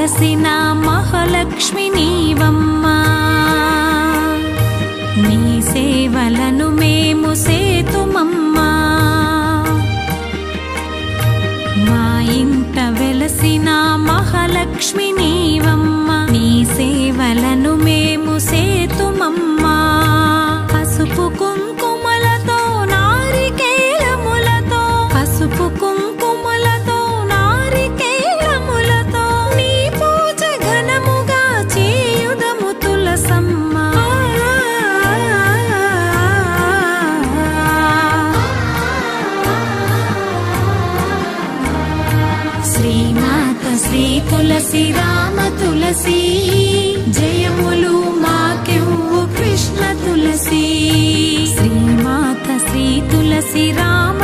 వెలసిన మహాలక్ష్మి నీవమ్మా నీ సేవలను మేము సేతుమమ్మా మా ఇంట వెలసిన మహాలక్ష్మి నీవమ్మా నీ సేవలను మేము సేతుమమ్మా పసుపు కుంకుమలతో నారికేలములతో పసుపు కుంకుమలతో నారికేలములతో నీ పూజ ఘనముగా చేయుదము తులసమ్మా శ్రీమాత శ్రీ తులసి రామ తులసి జయములు మాకెవ్వు కృష్ణ తులసి శ్రీమాత శ్రీ తులసి రామ